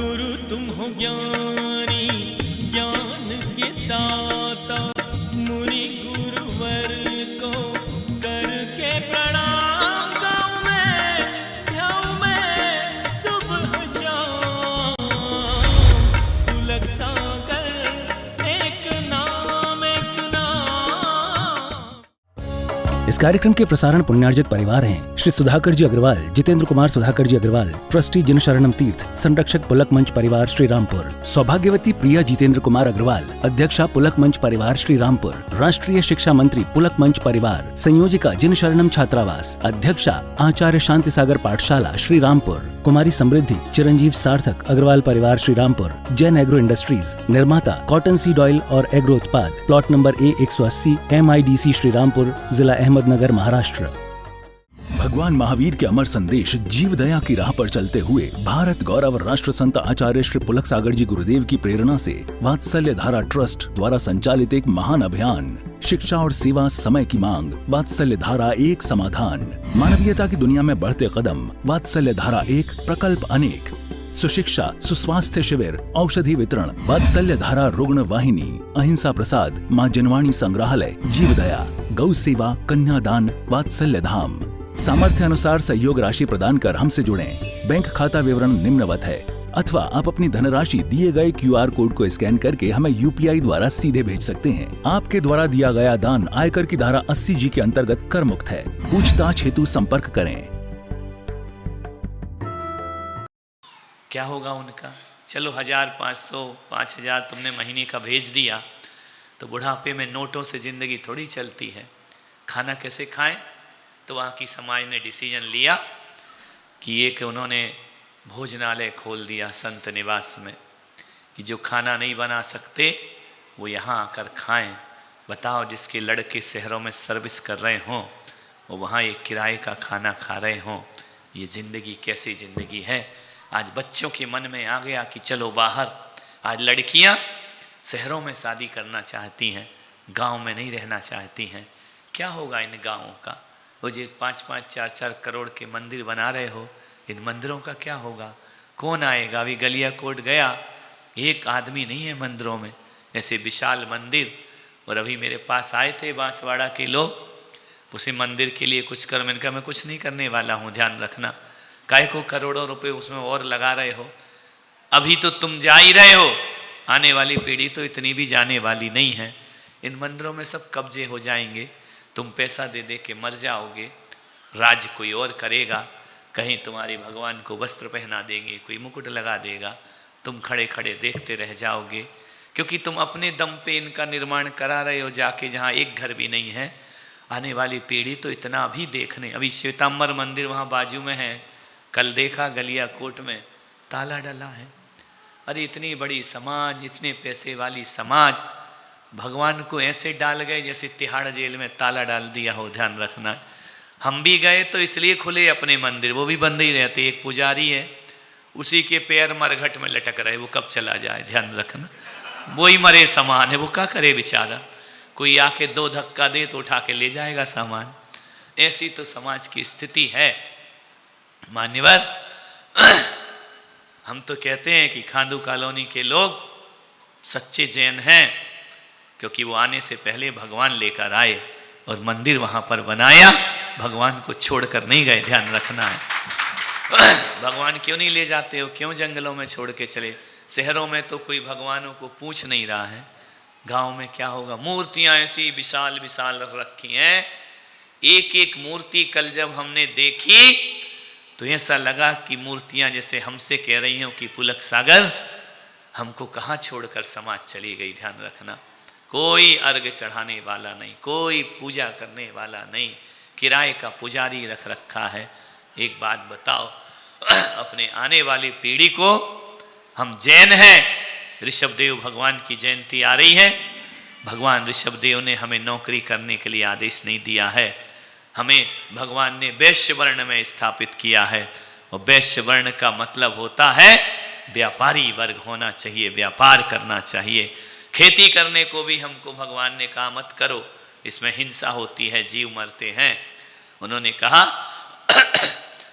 गुरु तुम हो ज्ञानी ज्ञान के दाता, मुनि गुरुवर को करके प्रणाम गाऊं मैं, ध्याऊं मैं सुबह शाम। पुलक सागर एक नाम एक नाम। इस कार्यक्रम के प्रसारण पुण्यार्जक परिवार हैं श्री सुधाकर जी अग्रवाल, जितेंद्र कुमार सुधाकर जी अग्रवाल, ट्रस्टी जिन शरणम तीर्थ, संरक्षक पुलक मंच परिवार श्री रामपुर, सौभाग्यवती प्रिया जितेंद्र कुमार अग्रवाल, अध्यक्षा पुलक मंच परिवार श्री रामपुर, राष्ट्रीय शिक्षा मंत्री पुलक मंच परिवार, संयोजिका जिन शरणम छात्रावास, अध्यक्षा आचार्य शांति सागर पाठशाला श्री रामपुर, कुमारी समृद्धि चिरंजीव सार्थक अग्रवाल परिवार श्री रामपुर, जैन एग्रो इंडस्ट्रीज, निर्माता कॉटन सीड ऑयल और एग्रो उत्पाद, plot number A180 MIDC Shri Rampur, जिला अहमदनगर, महाराष्ट्र। भगवान महावीर के अमर संदेश जीव दया की राह पर चलते हुए भारत गौरव राष्ट्र संत आचार्य श्री पुलक सागर जी गुरुदेव की प्रेरणा से वात्सल्य धारा ट्रस्ट द्वारा संचालित एक महान अभियान, शिक्षा और सेवा समय की मांग, वात्सल्य धारा एक समाधान, मानवीयता की दुनिया में बढ़ते कदम, वात्सल्य धारा एक प्रकल्प अनेक, सुशिक्षा सुस्वास्थ्य शिविर, औषधि वितरण, वात्सल्य धारा रुग्ण वाहिनी, अहिंसा प्रसाद, माँ जनवाणी संग्रहालय, जीव दया, गौ सेवा, कन्यादान, वात्सल्य धाम। सामर्थ्य अनुसार सहयोग राशि प्रदान कर हमसे जुड़ें। बैंक खाता विवरण निम्नवत है, अथवा आप अपनी धनराशि दिए गए QR कोड को स्कैन करके हमें UPI द्वारा सीधे भेज सकते हैं। आपके द्वारा दिया गया दान आयकर की धारा 80G के अंतर्गत कर मुक्त है। पूछताछ हेतु संपर्क करें। क्या होगा उनका? चलो 1000, 500, 5000 तुमने महीने का भेज दिया, तो बुढ़ापे में नोटों से ज़िंदगी थोड़ी चलती है। खाना कैसे खाएं? तो वहाँ की समाज ने डिसीजन लिया कि एक उन्होंने भोजनालय खोल दिया संत निवास में, कि जो खाना नहीं बना सकते वो यहाँ आकर खाएं। बताओ, जिसके लड़के शहरों में सर्विस कर रहे हों वो वहाँ एक किराए का खाना खा रहे हों, ये ज़िंदगी कैसी ज़िंदगी है? आज बच्चों के मन में आ गया कि चलो बाहर। आज लड़कियां शहरों में शादी करना चाहती हैं, गांव में नहीं रहना चाहती हैं। क्या होगा इन गांवों का? वो जो 5-5, 4-4 करोड़ के मंदिर बना रहे हो, इन मंदिरों का क्या होगा? कौन आएगा? अभी गलिया कोट गया, एक आदमी नहीं है मंदिरों में, ऐसे विशाल मंदिर। और अभी मेरे पास आए थे बांसवाड़ा के लोग, उसी मंदिर के लिए कुछ कर। मैंने कहा मैं कुछ नहीं करने वाला हूँ, ध्यान रखना। काय को करोड़ों रुपए उसमें और लगा रहे हो? अभी तो तुम जा ही रहे हो, आने वाली पीढ़ी तो इतनी भी जाने वाली नहीं है। इन मंदिरों में सब कब्जे हो जाएंगे, तुम पैसा दे दे के मर जाओगे, राज कोई और करेगा। कहीं तुम्हारी भगवान को वस्त्र पहना देंगे, कोई मुकुट लगा देगा, तुम खड़े खड़े देखते रह जाओगे, क्योंकि तुम अपने दम पे इनका निर्माण करा रहे हो जाके, जहाँ एक घर भी नहीं है। आने वाली पीढ़ी तो इतना भी देखने। अभी श्वेतांबर मंदिर वहाँ बाजू में है, कल देखा गलिया कोट में ताला डला है। अरे इतनी बड़ी समाज, इतने पैसे वाली समाज, भगवान को ऐसे डाल गए जैसे तिहाड़ जेल में ताला डाल दिया हो। ध्यान रखना, हम भी गए तो इसलिए खुले अपने मंदिर, वो भी बंद ही रहते। एक पुजारी है, उसी के पैर मरघट में लटक रहे, वो कब चला जाए। ध्यान रखना, वो ही मरे समान है, वो क्या करे बेचारा। कोई आके 2 धक्का दे तो उठा के ले जाएगा सामान। ऐसी तो समाज की स्थिति है। मान्यवर, हम तो कहते हैं कि खांडू कॉलोनी के लोग सच्चे जैन हैं, क्योंकि वो आने से पहले भगवान लेकर आए और मंदिर वहां पर बनाया, भगवान को छोड़कर नहीं गए। ध्यान रखना है। भगवान क्यों नहीं ले जाते हो? क्यों जंगलों में छोड़ के चले? शहरों में तो कोई भगवानों को पूछ नहीं रहा है, गांव में क्या होगा? मूर्तियां ऐसी विशाल विशाल रखी हैं। एक एक मूर्ति कल जब हमने देखी तो ऐसा लगा कि मूर्तियां जैसे हमसे कह रही हो कि पुलक सागर हमको कहाँ छोड़कर समाज चली गई। ध्यान रखना, कोई अर्घ चढ़ाने वाला नहीं, कोई पूजा करने वाला नहीं, किराए का पुजारी रख रखा है। एक बात बताओ, अपने आने वाली पीढ़ी को, हम जैन हैं, ऋषभदेव भगवान की जयंती आ रही है। भगवान ऋषभदेव ने हमें नौकरी करने के लिए आदेश नहीं दिया है, हमें भगवान ने वैश्य वर्ण में स्थापित किया है। और वैश्य वर्ण का मतलब होता है व्यापारी वर्ग होना चाहिए, व्यापार करना चाहिए। खेती करने को भी हमको भगवान ने कहा मत करो, इसमें हिंसा होती है, जीव मरते हैं। उन्होंने कहा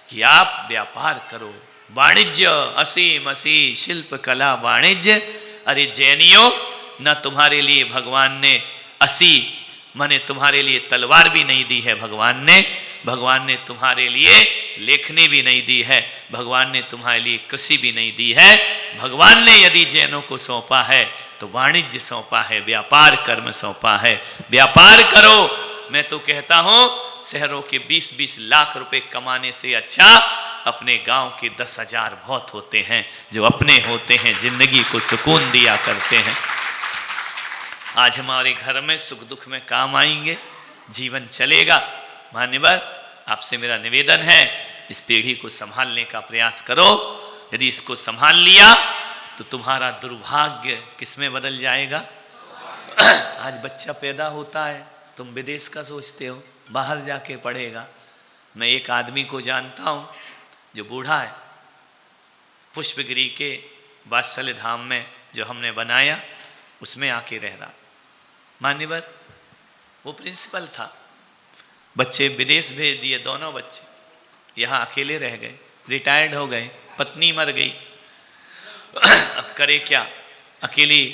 कि आप व्यापार करो, वाणिज्य असीम असी शिल्प कला वाणिज्य। अरे जैनियों, न तुम्हारे लिए भगवान ने असी माने तुम्हारे लिए तलवार भी नहीं दी है भगवान ने तुम्हारे लिए लेखनी भी नहीं दी है, भगवान ने तुम्हारे लिए कृषि भी नहीं दी है। भगवान ने यदि जैनों को सौंपा है तो वाणिज्य सौंपा है, व्यापार कर्म सौंपा है। व्यापार करो। मैं तो कहता हूं शहरों के 20-20 लाख रुपए कमाने से अच्छा अपने गांव के 10,000 बहुत होते हैं जो अपने होते हैं, जिंदगी को सुकून दिया करते हैं। आज हमारे घर में सुख दुख में काम आएंगे, जीवन चलेगा। मान्यवर, आपसे मेरा निवेदन है, इस पीढ़ी को संभालने का प्रयास करो। यदि इसको संभाल लिया तो तुम्हारा दुर्भाग्य किसमें बदल जाएगा। आज बच्चा पैदा होता है, तुम विदेश का सोचते हो, बाहर जाके पढ़ेगा। मैं एक आदमी को जानता हूँ जो बूढ़ा है, पुष्पगिरी के वात्सल्य धाम में जो हमने बनाया उसमें आके रह रहा। मान्यवर, वो प्रिंसिपल था, बच्चे विदेश भेज दिए, दोनों बच्चे यहाँ अकेले रह गए, रिटायर्ड हो गए, पत्नी मर गई। अब करे क्या, अकेली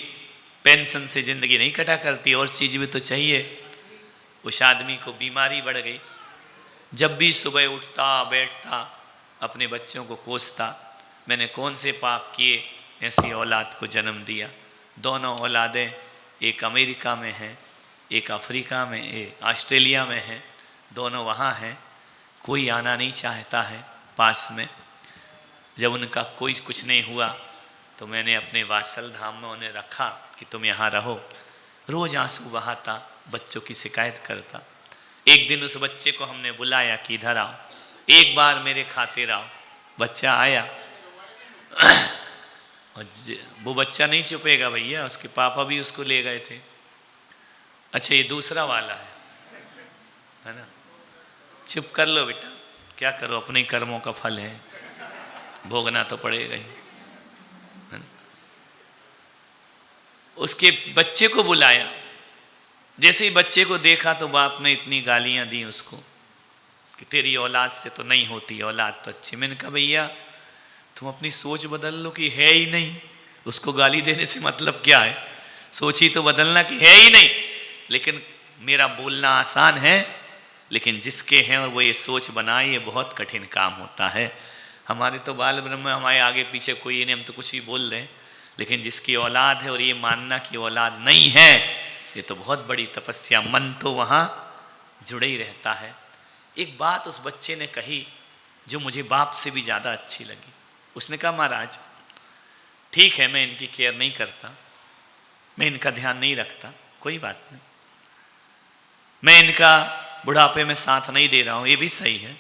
पेंशन से जिंदगी नहीं कटा करती, और चीज भी तो चाहिए। उस आदमी को बीमारी बढ़ गई। जब भी सुबह उठता बैठता अपने बच्चों को कोसता, मैंने कौन से पाप किए ऐसी औलाद को जन्म दिया। दोनों औलादें एक अमेरिका में हैं, एक अफ्रीका में, एक ऑस्ट्रेलिया में है, दोनों वहाँ हैं। कोई आना नहीं चाहता है पास में। जब उनका कोई कुछ नहीं हुआ तो मैंने अपने वात्सल धाम में उन्हें रखा कि तुम यहाँ रहो। रोज आंसू बहाता, बच्चों की शिकायत करता। एक दिन उस बच्चे को हमने बुलाया कि इधर आओ, एक बार मेरे खातिर आओ। बच्चा आया और वो बच्चा नहीं चुपेगा भैया, उसके पापा भी उसको ले गए थे। अच्छा, ये दूसरा वाला है ना, चुप कर लो बेटा, क्या करो, अपने कर्मों का फल है, भोगना तो पड़ेगा ही। उसके बच्चे को बुलाया। जैसे ही बच्चे को देखा तो बाप ने इतनी गालियां दी उसको कि तेरी औलाद से तो नहीं होती, औलाद तो अच्छी। मैंने कहा भैया तुम अपनी सोच बदल लो कि है ही नहीं, उसको गाली देने से मतलब क्या है। सोच ही तो बदलना कि है ही नहीं। लेकिन मेरा बोलना आसान है, लेकिन जिसके हैं और वो ये सोच बनाए, ये बहुत कठिन काम होता है। हमारे तो बाल ब्रह्म, हमारे आगे पीछे कोई नहीं, हम तो कुछ भी बोल रहे हैं। लेकिन जिसकी औलाद है और ये मानना कि औलाद नहीं है, ये तो बहुत बड़ी तपस्या। मन तो वहाँ जुड़े ही रहता है। एक बात उस बच्चे ने कही जो मुझे बाप से भी ज़्यादा अच्छी लगी। उसने कहा महाराज ठीक है, मैं इनकी केयर नहीं करता, मैं इनका ध्यान नहीं रखता, कोई बात नहीं, मैं इनका बुढ़ापे में साथ नहीं दे रहा हूँ, ये भी सही है,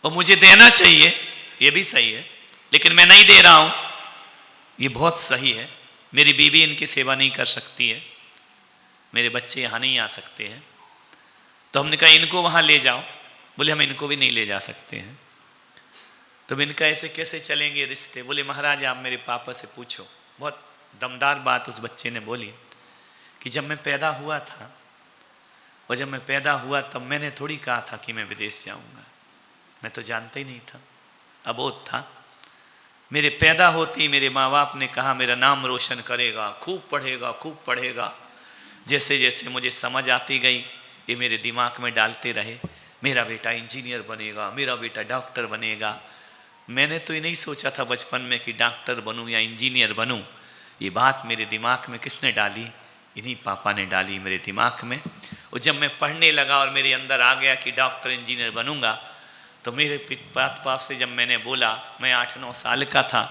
और मुझे देना चाहिए, ये भी सही है, लेकिन मैं नहीं दे रहा हूँ, ये बहुत सही है। मेरी बीवी इनकी सेवा नहीं कर सकती है, मेरे बच्चे यहाँ नहीं आ सकते हैं। तो हमने कहा इनको वहाँ ले जाओ। बोले हम इनको भी नहीं ले जा सकते हैं। तो इनका ऐसे कैसे चलेंगे रिश्ते। बोले महाराज आप मेरे पापा से पूछो। बहुत दमदार बात उस बच्चे ने बोली कि जब मैं पैदा हुआ था, और जब मैं पैदा हुआ तब मैंने थोड़ी कहा था कि मैं विदेश जाऊँगा, मैं तो जानता ही नहीं था, अबोध था। मेरे पैदा होते ही मेरे माँ बाप ने कहा मेरा नाम रोशन करेगा, खूब पढ़ेगा, खूब पढ़ेगा। जैसे जैसे मुझे समझ आती गई, ये मेरे दिमाग में डालते रहे, मेरा बेटा इंजीनियर बनेगा, मेरा बेटा डॉक्टर बनेगा। मैंने तो ये नहीं सोचा था बचपन में कि डॉक्टर बनूं या इंजीनियर बनूं। ये बात मेरे दिमाग में किसने डाली? इन्हीं पापा ने डाली मेरे दिमाग में। और जब मैं पढ़ने लगा और मेरे अंदर आ गया कि डॉक्टर इंजीनियर बनूंगा, तो मेरे पाप से जब मैंने बोला, मैं 8-9 साल का था,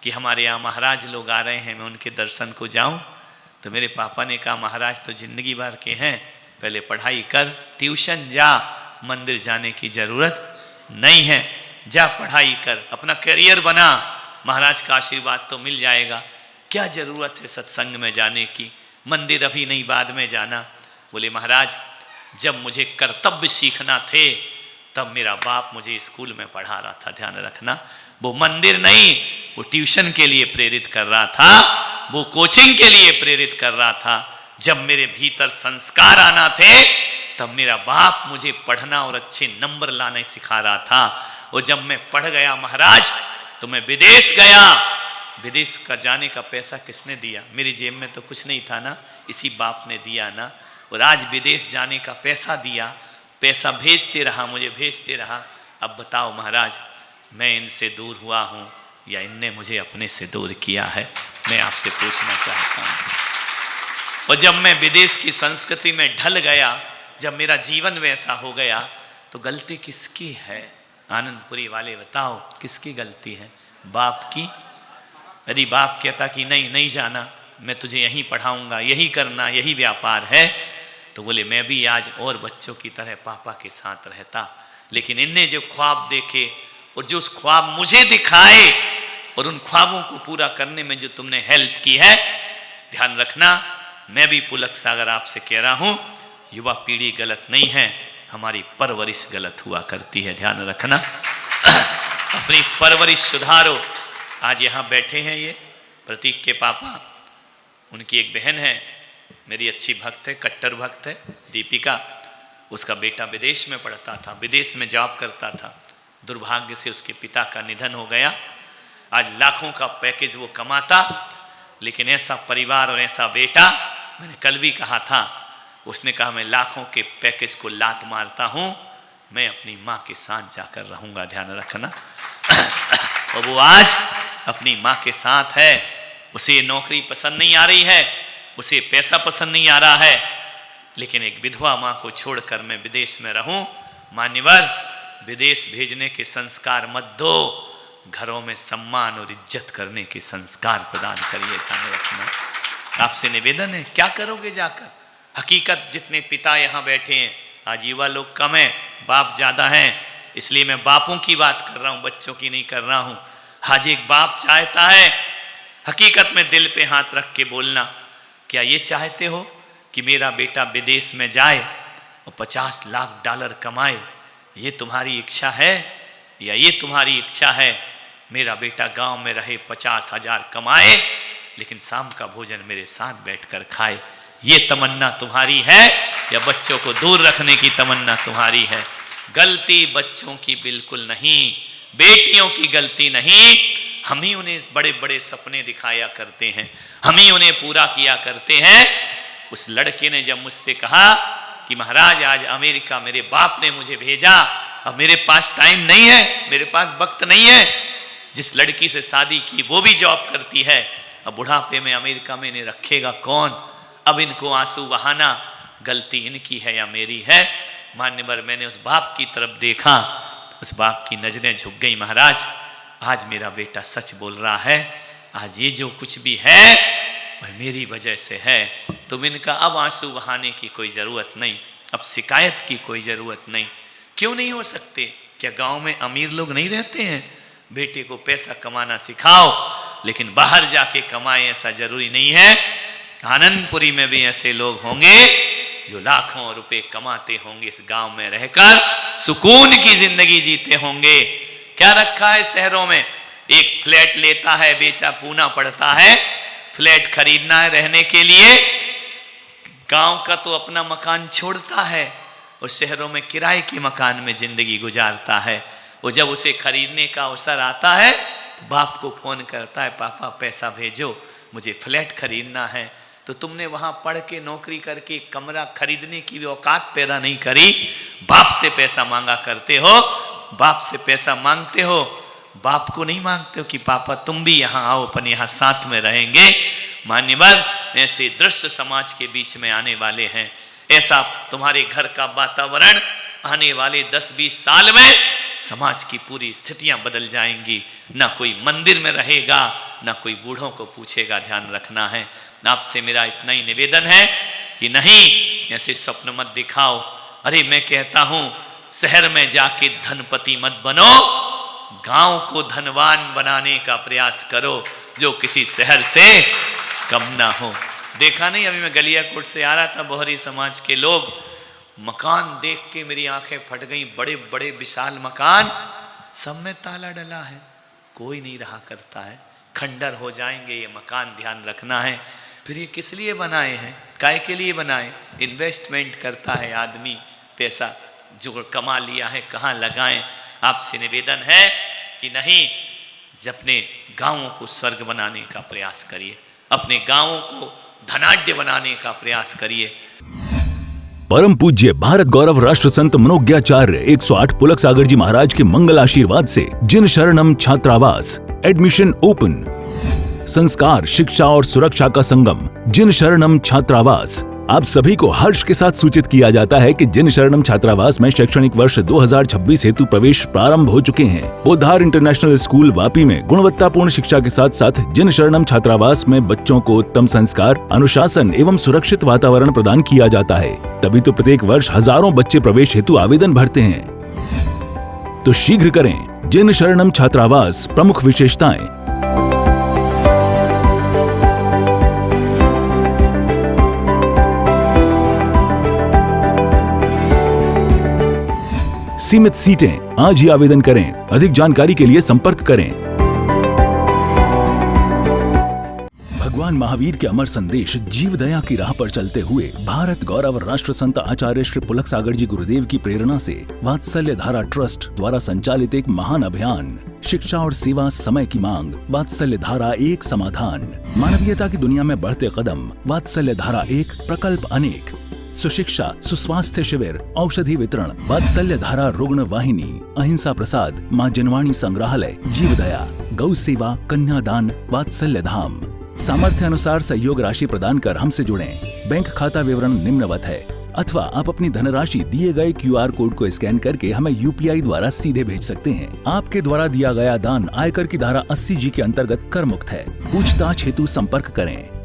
कि हमारे यहाँ महाराज लोग आ रहे हैं, मैं उनके दर्शन को जाऊँ, तो मेरे पापा ने कहा महाराज तो जिंदगी भर के हैं, पहले पढ़ाई कर, ट्यूशन जा, मंदिर जाने की ज़रूरत नहीं है, जा पढ़ाई कर, अपना करियर बना, महाराज का आशीर्वाद तो मिल जाएगा, क्या ज़रूरत है सत्संग में जाने की, मंदिर अभी नहीं बाद में जाना। बोले महाराज जब मुझे कर्तव्य सीखना थे तब मेरा बाप मुझे स्कूल में पढ़ा रहा था, ध्यान रखना, वो मंदिर नहीं, वो ट्यूशन के लिए प्रेरित कर रहा था, वो कोचिंग के लिए प्रेरित कर रहा था। जब मेरे भीतर संस्कार आना थे तब मेरा बाप मुझे पढ़ना और अच्छे नंबर लाने सिखा रहा था। और जब मैं पढ़ गया महाराज तो मैं विदेश गया। विदेश का जाने का पैसा किसने दिया? मेरी जेब में तो कुछ नहीं था ना, इसी बाप ने दिया ना। और आज विदेश जाने का पैसा दिया, पैसा भेजते रहा, मुझे भेजते रहा। अब बताओ महाराज, मैं इनसे दूर हुआ हूँ या इनने मुझे अपने से दूर किया है? मैं आपसे पूछना चाहता हूँ। और जब मैं विदेश की संस्कृति में ढल गया, जब मेरा जीवन वैसा हो गया, तो गलती किसकी है? आनंदपुरी वाले बताओ, किसकी गलती है? बाप की? यदि बाप कहता कि नहीं नहीं जाना, मैं तुझे यहीं पढ़ाऊंगा, यही करना, यही व्यापार है, तो बोले मैं भी आज और बच्चों की तरह पापा के साथ रहता। लेकिन इनने जो ख्वाब देखे और जो उस ख्वाब मुझे दिखाए और उन ख्वाबों को पूरा करने में जो तुमने हेल्प की है, ध्यान रखना, मैं भी पुलक सागर आपसे कह रहा हूं, युवा पीढ़ी गलत नहीं है, हमारी परवरिश गलत हुआ करती है। ध्यान रखना, अपनी परवरिश सुधारो। आज यहाँ बैठे हैं ये प्रतीक के पापा, उनकी एक बहन है, मेरी अच्छी भक्त है, कट्टर भक्त है, दीपिका। उसका बेटा विदेश में पढ़ता था, विदेश में जॉब करता था। दुर्भाग्य से उसके पिता का निधन हो गया। आज लाखों का पैकेज वो कमाता, लेकिन ऐसा परिवार और ऐसा बेटा, मैंने कल भी कहा था, उसने कहा मैं लाखों के पैकेज को लात मारता हूं, मैं अपनी माँ के साथ जाकर रहूंगा। ध्यान रखना। और वो आज अपनी माँ के साथ है। उसे नौकरी पसंद नहीं आ रही है, उसे पैसा पसंद नहीं आ रहा है, लेकिन एक विधवा माँ को छोड़कर मैं विदेश में रहूं। मान्यवर, विदेश भेजने के संस्कार मत दो, घरों में सम्मान और इज्जत करने के संस्कार प्रदान करिए। ध्यान रखना, आपसे निवेदन है, क्या करोगे जाकर? हकीकत जितने पिता यहाँ बैठे हैं, आज युवा लोग कम है, बाप ज्यादा हैं, इसलिए मैं बापों की बात कर रहा हूँ, बच्चों की नहीं कर रहा हूँ। आज एक बाप चाहता है, हकीकत में दिल पे हाथ रख के बोलना, क्या ये चाहते हो कि मेरा बेटा विदेश में जाए और 50 लाख डॉलर कमाए? ये तुम्हारी इच्छा है? या ये तुम्हारी इच्छा है मेरा बेटा गांव में रहे, 50,000 कमाए, लेकिन शाम का भोजन मेरे साथ बैठकर खाए? ये तमन्ना तुम्हारी है या बच्चों को दूर रखने की तमन्ना तुम्हारी है? गलती बच्चों की बिल्कुल नहीं, बेटियों की गलती नहीं। हम ही उन्हें बड़े बड़े सपने दिखाया करते हैं, हम ही उन्हें पूरा किया करते हैं। उस लड़के ने जब मुझसे कहा कि महाराज आज अमेरिका मेरे बाप ने मुझे भेजा, अब मेरे पास टाइम नहीं है, मेरे पास वक्त नहीं है। जिस लड़की से शादी की वो भी जॉब करती है, अब बुढ़ापे में अमेरिका में इन्हें रखेगा कौन? अब इनको आंसू बहाना, गलती इनकी है या मेरी है? मान्यवर, मैंने उस बाप की तरफ देखा, उस बाप की नजरें झुक गई। महाराज, आज मेरा बेटा सच बोल रहा है, आज ये जो कुछ भी है वह मेरी वजह से है। तुम इनका अब आंसू बहाने की कोई ज़रूरत नहीं, अब शिकायत की कोई ज़रूरत नहीं। क्यों नहीं हो सकते? क्या गांव में अमीर लोग नहीं रहते हैं? बेटे को पैसा कमाना सिखाओ, लेकिन बाहर जाके कमाए ऐसा जरूरी नहीं है। आनंदपुरी में भी ऐसे लोग होंगे जो लाखों रुपए कमाते होंगे, इस गांव में रहकर सुकून की जिंदगी जीते होंगे। क्या रखा है शहरों में? एक फ्लैट लेता है बेटा, पूना पड़ता है, फ्लैट खरीदना है रहने के लिए, गांव का तो अपना मकान छोड़ता है और शहरों में किराए के मकान में जिंदगी गुजारता है। वो जब उसे खरीदने का अवसर आता है तो बाप को फोन करता है, पापा पैसा भेजो, मुझे फ्लैट खरीदना है। तो तुमने वहां पढ़ के नौकरी करके कमरा खरीदने की भी औकात पैदा नहीं करी, बाप से पैसा मांगा करते हो, बाप से पैसा मांगते हो, बाप को नहीं मांगते हो कि पापा तुम भी यहाँ आओ, अपन यहाँ साथ में रहेंगे। मान्यवर, ऐसे दृश्य समाज के बीच में आने वाले हैं। ऐसा तुम्हारे घर का वातावरण आने वाले 10-20 साल में समाज की पूरी स्थितियां बदल जाएंगी। ना कोई मंदिर में रहेगा, ना कोई बूढ़ों को पूछेगा। ध्यान रखना है। आपसे मेरा इतना ही निवेदन है कि नहीं ऐसे स्वप्न मत दिखाओ। अरे मैं कहता हूं, शहर में जाके धनपति मत बनो, गांव को धनवान बनाने का प्रयास करो जो किसी शहर से कम ना हो। देखा नहीं, अभी मैं गलियाकोट से आ रहा था, बोहरी समाज के लोग, मकान देख के मेरी आंखें फट गई। बड़े बड़े विशाल मकान, सब में ताला डला है, कोई नहीं रहा करता है, खंडर हो जाएंगे ये मकान। ध्यान रखना है। फिर ये किस लिए बनाए हैं, काय के लिए बनाए? इन्वेस्टमेंट करता है आदमी, पैसा जो कमा लिया है कहाँ लगाएं। आपसे निवेदन है कि नहीं, अपने गांवों को स्वर्ग बनाने का प्रयास करिए, अपने गांवों को धनाढ्य बनाने का प्रयास करिए। परम पूज्य भारत गौरव राष्ट्र संत मनोज्ञाचार्य 108 पुलक सागर जी महाराज के मंगल आशीर्वाद से जिन शरणम छात्रावास एडमिशन ओपन। संस्कार, शिक्षा और सुरक्षा का संगम जिन शरणम छात्रावास। आप सभी को हर्ष के साथ सूचित किया जाता है कि जिन शरणम छात्रावास में शैक्षणिक वर्ष 2026 हेतु प्रवेश प्रारंभ हो चुके हैं। पोद्दार इंटरनेशनल स्कूल वापी में गुणवत्तापूर्ण शिक्षा के साथ साथ जिन शरणम छात्रावास में बच्चों को उत्तम संस्कार, अनुशासन एवं सुरक्षित वातावरण प्रदान किया जाता है। तभी तो प्रत्येक वर्ष हजारों बच्चे प्रवेश हेतु आवेदन भरते हैं। तो शीघ्र करें। जिन शरणम छात्रावास, प्रमुख विशेषताएं। सीमित सीटें, आज ही आवेदन करें। अधिक जानकारी के लिए संपर्क करें। भगवान महावीर के अमर संदेश जीव दया की राह पर चलते हुए भारत गौरव राष्ट्र संत आचार्य श्री पुलक सागर जी गुरुदेव की प्रेरणा से वात्सल्य धारा ट्रस्ट द्वारा संचालित एक महान अभियान शिक्षा और सेवा समय की मांग, वात्सल्य धारा एक समाधान। मानवीयता की दुनिया में बढ़ते कदम, वात्सल्य धारा एक प्रकल्प अनेक। सुशिक्षा, सुस्वास्थ्य शिविर, औषधि वितरण, वात्सल्य धारा रुग्ण वाहिनी, अहिंसा प्रसाद, माँ जनवाणी संग्रहालय, जीवदया, गौ सेवा, कन्यादान, वात्सल्य धाम। सामर्थ्य अनुसार सहयोग राशि प्रदान कर हमसे जुड़ें। बैंक खाता विवरण निम्नवत है, अथवा आप अपनी धनराशि दिए गए QR कोड को स्कैन करके हमें UPI द्वारा सीधे भेज सकते हैं। आपके द्वारा दिया गया दान आयकर की धारा 80G के अंतर्गत कर मुक्त है। पूछताछ हेतु संपर्क करें।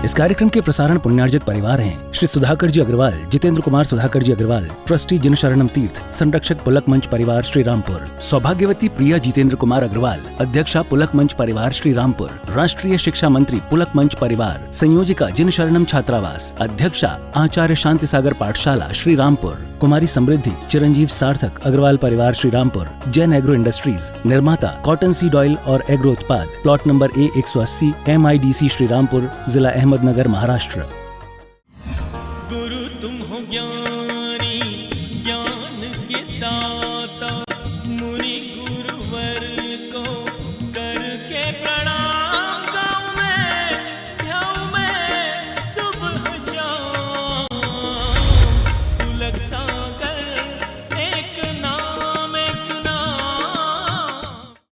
इस कार्यक्रम के प्रसारण पुण्यार्जक परिवार हैं श्री सुधाकर जी अग्रवाल, जितेंद्र कुमार सुधाकर जी अग्रवाल, ट्रस्टी जिन शरणम तीर्थ, संरक्षक पुलक मंच परिवार श्री रामपुर, सौभाग्यवती प्रिया जितेंद्र कुमार अग्रवाल, अध्यक्षा पुलक मंच परिवार श्री रामपुर, राष्ट्रीय शिक्षा मंत्री पुलक मंच परिवार, संयोजिका जिन शरणम छात्रावास, अध्यक्षा आचार्य शांति सागर पाठशाला श्री रामपुर, कुमारी समृद्धि चिरंजीव सार्थक अग्रवाल परिवार श्री रामपुर, जैन एग्रो इंडस्ट्रीज, निर्माता कॉटन सीड ऑयल और एग्रो उत्पाद, plot number A180 MIDC Shri Rampur, जिला अहमदनगर, महाराष्ट्र। गुरु तुम हो ज्ञानी, ज्ञान के दाता, मुनि